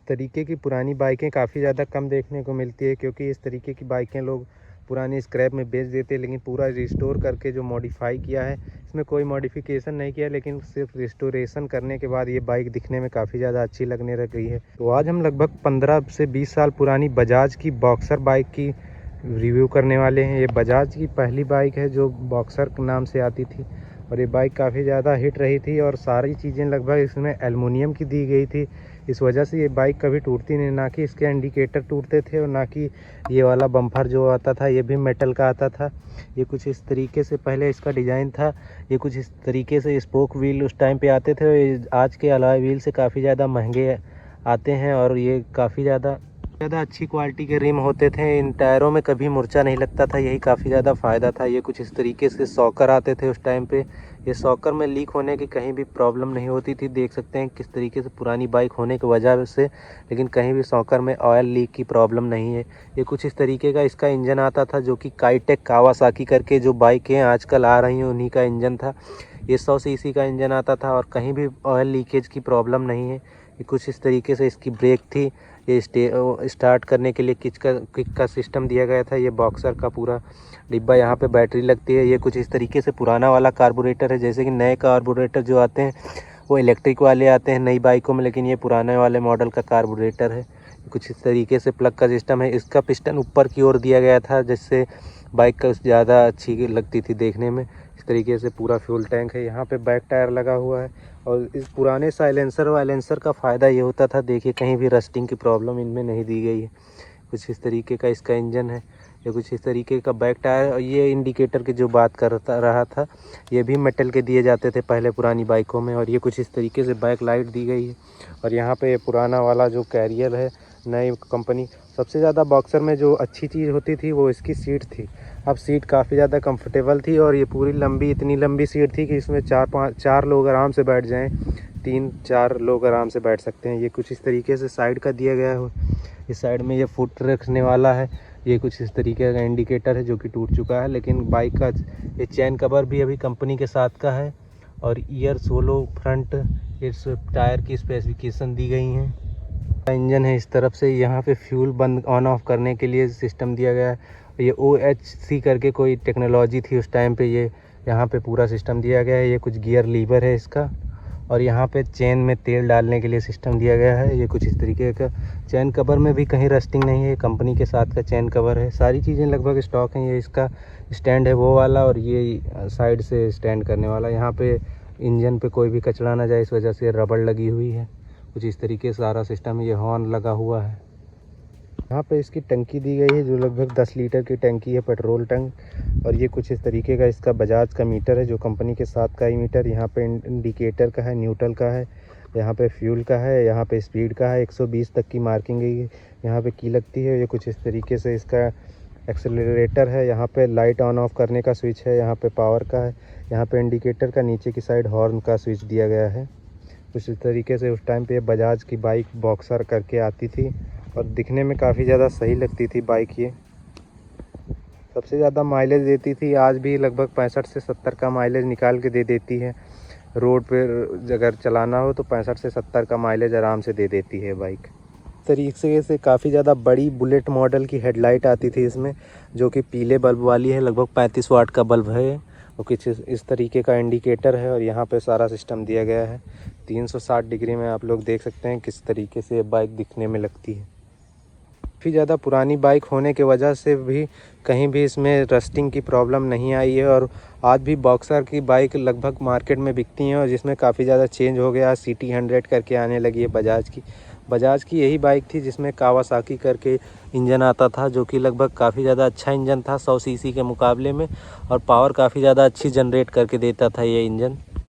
तरीके की पुरानी बाइकें काफ़ी ज़्यादा कम देखने को मिलती है, क्योंकि इस तरीके की बाइकें लोग पुरानी स्क्रैप में बेच देते हैं। लेकिन पूरा रिस्टोर करके जो मॉडिफाई किया है, इसमें कोई मॉडिफिकेशन नहीं किया, लेकिन सिर्फ रिस्टोरेशन करने के बाद ये बाइक दिखने में काफ़ी ज़्यादा अच्छी लगने लग गई है। तो आज हम लगभग 15 से 20 साल पुरानी बजाज की बॉक्सर बाइक की रिव्यू करने वाले हैं। ये बजाज की पहली बाइक है जो बॉक्सर के नाम से आती थी, और ये बाइक काफ़ी ज़्यादा हिट रही थी, और सारी चीज़ें लगभग इसमें एल्युमिनियम की दी गई थी। इस वजह से ये बाइक कभी टूटती नहीं, ना कि इसके इंडिकेटर टूटते थे, और ना कि ये वाला बम्पर जो आता था ये भी मेटल का आता था। ये कुछ इस तरीके से पहले इसका डिज़ाइन था। ये कुछ इस तरीके से स्पोक व्हील उस टाइम पे आते थे, आज के अलॉय व्हील से काफ़ी ज़्यादा महंगे आते हैं, और ये काफ़ी ज़्यादा अच्छी क्वालिटी के रिम होते थे। इन टायरों में कभी मुर्चा नहीं लगता था, यही काफ़ी ज़्यादा फ़ायदा था। ये कुछ इस तरीके से शॉकर आते थे उस टाइम पे। ये शॉकर में लीक होने की कहीं भी प्रॉब्लम नहीं होती थी। देख सकते हैं किस तरीके से पुरानी बाइक होने की वजह से, लेकिन कहीं भी शॉकर में ऑयल लीक की प्रॉब्लम नहीं है। ये कुछ इस तरीके का इसका इंजन आता था, जो कि काइटेक कावासाकी करके जो बाइकें आजकल आ रही हैं उन्हीं का इंजन था। ये 100 सीसी का इंजन आता था, और कहीं भी ऑयल लीकेज की प्रॉब्लम नहीं है। ये कुछ इस तरीके से इसकी ब्रेक थी। ये स्टार्ट करने के लिए किक का सिस्टम दिया गया था। ये बॉक्सर का पूरा डिब्बा, यहाँ पे बैटरी लगती है। ये कुछ इस तरीके से पुराना वाला कार्बोरेटर है। जैसे कि नए कार्बोरेटर जो आते हैं वो इलेक्ट्रिक वाले आते हैं नई बाइकों में, लेकिन ये पुराने वाले मॉडल का कार्बोरेटर है। कुछ इस तरीके से प्लग का सिस्टम है। इसका पिस्टन ऊपर की ओर दिया गया था, जिससे बाइक का ज़्यादा अच्छी लगती थी देखने में। इस तरीके से पूरा फ्यूल टैंक है। यहाँ पे बैक टायर लगा हुआ है, और इस पुराने साइलेंसर का फ़ायदा ये होता था, देखिए कहीं भी रस्टिंग की प्रॉब्लम इनमें नहीं दी गई है। कुछ इस तरीके का इसका इंजन है। ये कुछ इस तरीके का बैक टायर, और ये इंडिकेटर की जो बात करता रहा था, ये भी मेटल के दिए जाते थे पहले पुरानी बाइकों में। और ये कुछ इस तरीके से बैक लाइट दी गई है। और यहाँ पे ये पुराना वाला जो कैरियर है नई कंपनी, सबसे ज़्यादा बॉक्सर में जो अच्छी चीज़ होती थी वो इसकी सीट थी। अब सीट काफ़ी ज़्यादा कंफर्टेबल थी, और ये पूरी लंबी, इतनी लंबी सीट थी कि इसमें 4 लोग आराम से बैठ जाएं। 3-4 लोग आराम से बैठ सकते हैं। ये कुछ इस तरीके से साइड का दिया गया है। इस साइड में ये फुट रखने वाला है। ये कुछ इस तरीके का इंडिकेटर है जो कि टूट चुका है, लेकिन बाइक का ये चैन कवर भी अभी कंपनी के साथ का है। और ईयर सोलो फ्रंट इस टायर की स्पेसिफिकेशन दी गई हैं। इंजन है इस तरफ से। यहाँ पे फ्यूल बंद ऑन ऑफ करने के लिए सिस्टम दिया गया है। ये OHC करके कोई टेक्नोलॉजी थी उस टाइम पे, ये यहाँ पे पूरा सिस्टम दिया गया है। ये कुछ गियर लीवर है इसका, और यहाँ पे चेन में तेल डालने के लिए सिस्टम दिया गया है। ये कुछ इस तरीके का चैन कवर में भी कहीं रस्टिंग नहीं है, कंपनी के साथ का चैन कवर है। सारी चीज़ें लगभग स्टॉक हैं। ये इसका स्टैंड है वो वाला, और ये साइड से स्टैंड करने वाला। यहाँ पे इंजन पे कोई भी कचरा ना जाए, इस वजह से रबड़ लगी हुई है। कुछ इस तरीके से सारा सिस्टम है। ये हॉर्न लगा हुआ है। यहाँ पे इसकी टंकी दी गई है, जो लगभग 10 लीटर की टंकी है, पेट्रोल टंक। और ये कुछ इस तरीके का इसका बजाज का मीटर है, जो कंपनी के साथ का ही मीटर। यहाँ पे इंडिकेटर का है, न्यूट्रल का है, यहाँ पे फ्यूल का है, यहाँ पे स्पीड का है। 120 तक की मार्किंग है, यहाँ पे की लगती है। ये कुछ इस तरीके से इसका एक्सेलरेटर है। यहाँ पे लाइट ऑन ऑफ करने का स्विच है, यहाँ पे पावर का है, यहाँ पे इंडिकेटर का, नीचे की साइड हॉर्न का स्विच दिया गया है। कुछ इस तरीके से उस टाइम पे बजाज की बाइक बॉक्सर करके आती थी, और दिखने में काफ़ी ज़्यादा सही लगती थी बाइक। ये सबसे ज़्यादा माइलेज देती थी, आज भी लगभग 65 से 70 का माइलेज निकाल के दे देती है। रोड पर अगर चलाना हो तो 65 से 70 का माइलेज आराम से दे देती है बाइक। तरीके से काफ़ी ज़्यादा बड़ी बुलेट मॉडल की हेडलाइट आती थी इसमें, जो कि पीले बल्ब वाली है। लगभग 35 वाट का बल्ब है, और कुछ इस तरीके का इंडिकेटर है। और यहाँ पे सारा सिस्टम दिया गया है। 360 डिग्री में आप लोग देख सकते हैं किस तरीके से बाइक दिखने में लगती है। काफ़ी ज़्यादा पुरानी बाइक होने के वजह से भी कहीं भी इसमें रस्टिंग की प्रॉब्लम नहीं आई है। और आज भी बॉक्सर की बाइक लगभग मार्केट में बिकती हैं, और जिसमें काफ़ी ज़्यादा चेंज हो गया। CT 100 करके आने लगी है बजाज की यही बाइक थी जिसमें कावासाकी करके इंजन आता था, जो कि लगभग काफ़ी ज़्यादा अच्छा इंजन था 100 सीसी के मुकाबले में, और पावर काफ़ी ज़्यादा अच्छी जनरेट करके देता था ये इंजन।